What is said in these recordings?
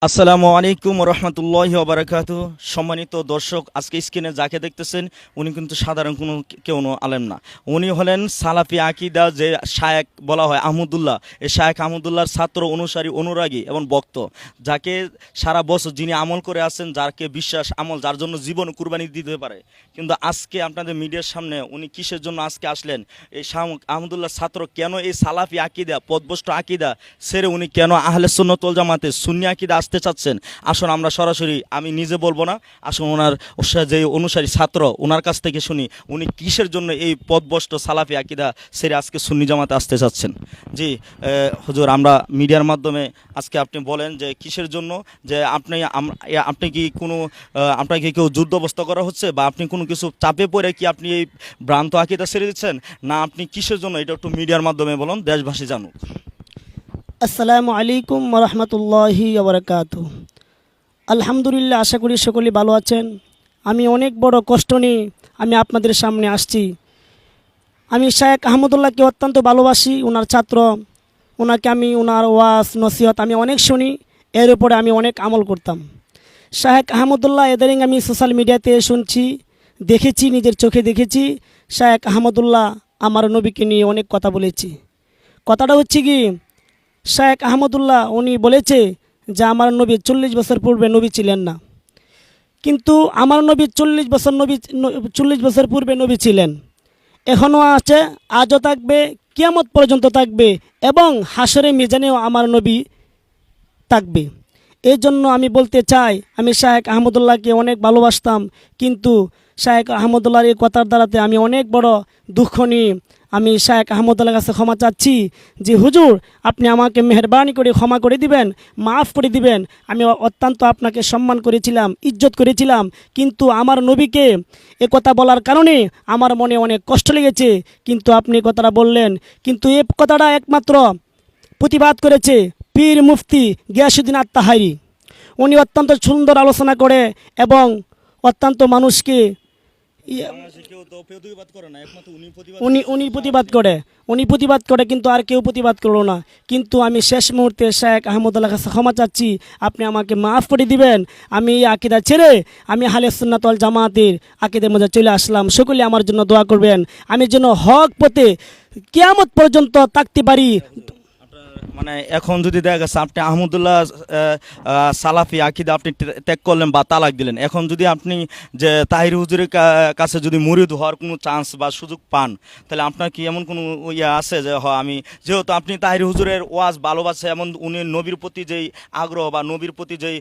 আসসালামু আলাইকুম রহমতুল্লাহি ওবারাকাতু। সম্মানিত দর্শক, আজকে স্ক্রিনে যাকে দেখতেছেন উনি কিন্তু সাধারণ কেউ আলেম না। উনি হলেন সালাফি আকিদা যে শায়েখ বলা হয় আহমদুল্লাহ। এই শায়েখ আহমদুল্লাহর ছাত্র, অনুসারী, অনুরাগী এবং ভক্ত, যাকে সারা বছর যিনি আমল করে আসছেন, যাকে বিশ্বাস আমল, যার জন্য জীবন কুরবানি দিতে পারে। কিন্তু আজকে আপনাদের মিডিয়ার সামনে উনি কিসের জন্য আজকে আসলেন? এই শাহ আহমদুল্লাহর ছাত্র কেন এই সালাফি আকিদা, পথভ্রষ্ট আকিদা ছেড়ে উনি কেন আহলে সুন্নাত ওয়াল জামাতে সুন্নি আকিদা আসতে চাচ্ছেন? আসুন আমরা সরাসরি, আমি নিজে বলবো না, আসুন ওনার যে অনুসারী ছাত্র ওনার কাছ থেকে শুনি উনি কিসের জন্য এই পথভ্রষ্ট সালাফি আকিদা ছেড়ে আজকে সুন্নি জামাতে আসতে চাচ্ছেন। জি হুজুর, আমরা মিডিয়ার মাধ্যমে আজকে আপনি বলেন যে কিসের জন্য, যে আপনি কি কোনো আপনাকে কেউ যুদ্ধ অবস্থা করা হচ্ছে, বা আপনি কোনো কিছু চাপে পড়ে কি আপনি এই ভ্রান্ত আকিদা ছেড়ে দিচ্ছেন, না আপনি কিসের জন্য, এটা একটু মিডিয়ার মাধ্যমে বলুন, দেশবাসী জানুক। আসসালামু আলাইকুম রহমতুল্লাহি ওবরাকাতু। আলহামদুলিল্লাহ, আশা করি সকলেই ভালো আছেন। আমি অনেক বড় কষ্ট নিয়ে আমি আপনাদের সামনে আসছি। আমি শায়েখ আহমদুল্লাহকে অত্যন্ত ভালোবাসি, ওনার ছাত্র। ওনাকে আমি ওনার ওয়াজ নসিহত আমি অনেক শুনি, এর উপরে আমি অনেক আমল করতাম। শায়েখ আহমদুল্লাহ এদারিং আমি সোশ্যাল মিডিয়াতে শুনছি, দেখেছি, নিজের চোখে দেখেছি। শায়েখ আহমদুল্লাহ আমার নবীকে নিয়ে অনেক কথা বলেছি। কথাটা হচ্ছে কি, শায়েখ আহমদুল্লাহ উনি বলেছে যে আমার নবী 40 বছর পূর্বে নবী ছিলেন না, কিন্তু আমার নবী 40 বছর পূর্বে নবী ছিলেন, এখনও আছে, আজও থাকবে, কিয়ামত পর্যন্ত থাকবে, এবং হাসরে মিজানেও আমার নবী থাকবে। এই জন্য আমি বলতে চাই, আমি শায়েখ আহমদুল্লাহকে অনেক ভালোবাসতাম, কিন্তু শায়েখ আহমদুল্লাহর এই কথার দ্বারাতে আমি অনেক বড় দুঃখ নিয়ে আমি শায়েখ আহমদুল্লাহর কাছে ক্ষমা চাচ্ছি যে হুজুর, আপনি আমাকে মেহরবানি করে ক্ষমা করে দিবেন, মাফ করে দিবেন। আমি অত্যন্ত আপনাকে সম্মান করেছিলাম, ইজ্জত করেছিলাম, কিন্তু আমার নবীকে এ কথা বলার কারণে আমার মনে অনেক কষ্ট লেগেছে। কিন্তু আপনি কথাটা বললেন, কিন্তু এ কথাটা একমাত্র প্রতিবাদ করেছে পীর মুফতি গিয়াসউদ্দিন আত-তাহারি। উনি অত্যন্ত সুন্দর আলোচনা করে এবং অত্যন্ত মানুষকে উনি প্রতিবাদ করে, কিন্তু আর কেউ প্রতিবাদ করলো না। কিন্তু আমি শেষ মুহূর্তে শায়েখ আহমদুল্লাহর কাছে ক্ষমা চাচ্ছি, আপনি আমাকে মাফ করে দিবেন। আমি এই আকিদা ছেড়ে আমি আহলে সুন্নাত ওয়াল জামাতের আকিদার মধ্যে চলে আসলাম। সকলে আমার জন্য দোয়া করবেন, আমি যেন হক পথে কিয়ামত পর্যন্ত থাকতে পারি। মানে এখন যদি দেখা গেছে আপনি আহমদুল্লাহ সালাফি আকিদা আপনি ত্যাগ করলেন বা তালাক দিলেন, এখন যদি আপনি যে তাহির হুজুরের কাছে যদি মুরিদ হওয়ার কোনো চান্স বা সুযোগ পান, তাহলে আপনার কি এমন কোনো ইয়ে আছে যে আমি, যেহেতু আপনি তাহির হুজুরের ওয়াজ ভালোবাসে, এমন উনি নবীর প্রতি যেই আগ্রহ বা নবীর প্রতি যেই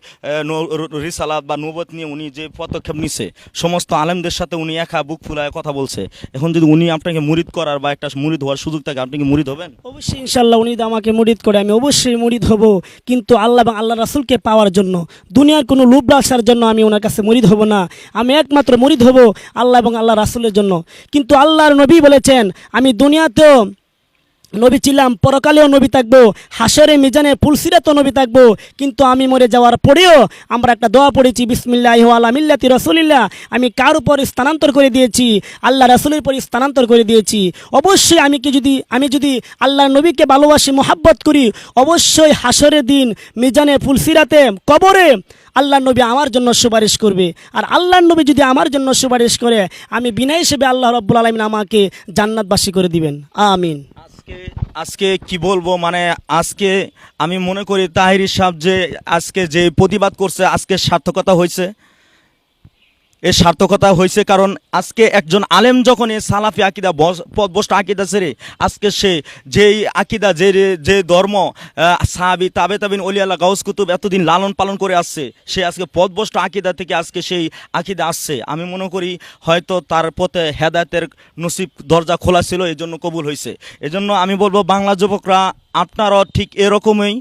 রিসালাত বা নবুয়ত নিয়ে উনি যে পদক্ষেপ নিছে, সমস্ত আলেমদের সাথে উনি একা বুক ফুলায় কথা বলছে, এখন যদি উনি আপনাকে মুরিদ করার বা একটা মুরিদ হওয়ার সুযোগ থাকে, আপনি কি মুরিদ হবেন? অবশ্যই ইনশাল্লাহ, উনি আমাকে মুরিদ করে, আমি অবশ্যই মুরিদ হব, কিন্তু আল্লাহ এবং আল্লাহ রাসূলকে পাওয়ার জন্য, দুনিয়ার কোনো লোভ লালসার জন্য আমি ওনার কাছে মুরিদ হব না। আমি একমাত্র মুরিদ হব আল্লাহ এবং আল্লাহ রাসূলের জন্য। কিন্তু আল্লাহর নবী বলেছেন, আমি দুনিয়াতেও নবী ছিলাম, পরকালেও নবী থাকবো, হাসরে মিজানে ফুলসিরাতেও নবী থাকবো, কিন্তু আমি মরে যাওয়ার পরেও আমরা একটা দোয়া পড়েছি, বিসমিল্লাহি ওয়া আলা মিল্লাতি রাসূলিল্লাহ, আমি কার উপর স্থানান্তর করে দিয়েছি? আল্লাহ রাসূলের উপর স্থানান্তর করে দিয়েছি। অবশ্যই আমি যদি আল্লাহর নবীকে ভালোবাসি, মোহাব্বত করি, অবশ্যই হাসরের দিন মিজানে ফুলসিরাতে কবরে আল্লাহর নবী আমার জন্য সুপারিশ করবে। আর আল্লাহর নবী যদি আমার জন্য সুপারিশ করে, আমি বিনা হিসেবে আল্লাহ রাব্বুল আলামিন আমাকে জান্নাতবাসী করে দিবেন। আমিন। আজকে কি বলবো, মানে আজকে আমি মনে করি তাহিরি সাহেব যে আজকে যে প্রতিবাদ করছে, আজকে সার্থকতা হয়েছে। এর সার্থকতা হয়েছে কারণ আজকে একজন আলেম যখন এই সালাফি আকিদা, পথভ্রষ্ট আকিদা ছেড়ে আজকে সে যেই আকিদা, যে ধর্ম সাহাবী তাবেইন ওলিয়াল্লাহ গাউস কুতুব এতদিন লালন পালন করে আসছে, সে আজকে পথভ্রষ্ট আকিদা থেকে আজকে সেই আকিদা আসছে, আমি মনে করি হয়তো তার পথে হেদায়েতের নসিব দরজা খোলা ছিল, এই জন্য কবুল হয়েছে। এজন্য আমি বলবো বাংলা যুবকরা, আপনারাও ঠিক এরকমই,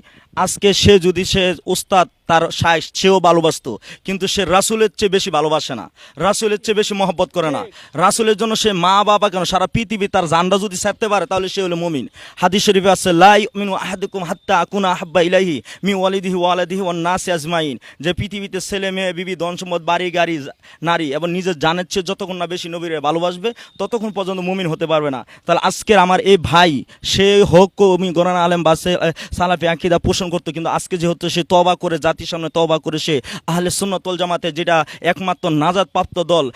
আজকে সে যদি সে উস্তাদ তার শায়েখ সেও ভালোবাসত, কিন্তু সে রাসূলের চেয়ে বেশি ভালোবাসে না, রাসূলের চেয়ে বেশি মহব্বত করে না। রাসূলের জন্য সে মা বাবা কেন সারা পৃথিবী তার জানটা যদি ছাড়তে পারে, তাহলে সে হলো মুমিন। হাদিস শরীফে আছে, লা ইউমিনু আহাদুকুম হাত্তা আকুনা আহাব্বা ইলাইহি মিন ওয়ালিদিহি ওয়া ওয়ালাদিহি ওয়ান নাসি আজমাইন, যে পৃথিবীতে ছেলে মেয়ে বিবি ধন সম্পদ বাড়ি গাড়ি নারী এবং নিজের জানের চেয়ে যতক্ষণ না বেশি নবীরে ভালোবাসবে ততক্ষণ পর্যন্ত মুমিন হতে পারবে না। তাহলে আজকের আমার এই ভাই, সে হোক কওমি গণনা আলেম বা সালাফি আকিদা পোষণ করতো, কিন্তু আজকে যেহেতু সে তওবা করে, জাতির সামনে তওবা করে সে আহলে সুন্নাত ওয়াল জামাতে, যেটা একমাত্র নাজাত প্রাপ্ত দল,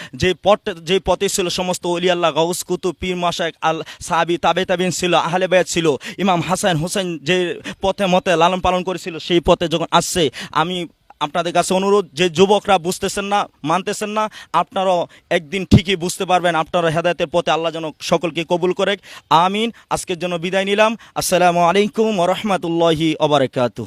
যে পথে ছিল সমস্ত ওলি আল্লাহ, গাউস কুতুব, পীর মাশায়েখ, আল সাহাবী, তাবেইন ছিল, আহলে বায়াত ছিল, ইমাম হাসান হোসেন যে পথে মতে লালন পালন করেছিল, সেই পথে যখন আসছে, আমি আপনাদের কাছে অনুরোধ, যে যুবকরা বুঝতেছেন না, মানতেছেন না, আপনারাও একদিন ঠিকই বুঝতে পারবেন। আপনারা হেদায়েতের পথে আল্লাহ যেন সকলকে কবুল করে। আমিন। আজকের জন্য বিদায় নিলাম। আসসালামু আলাইকুম ওয়া রাহমাতুল্লাহি ওয়া বারাকাতুহু।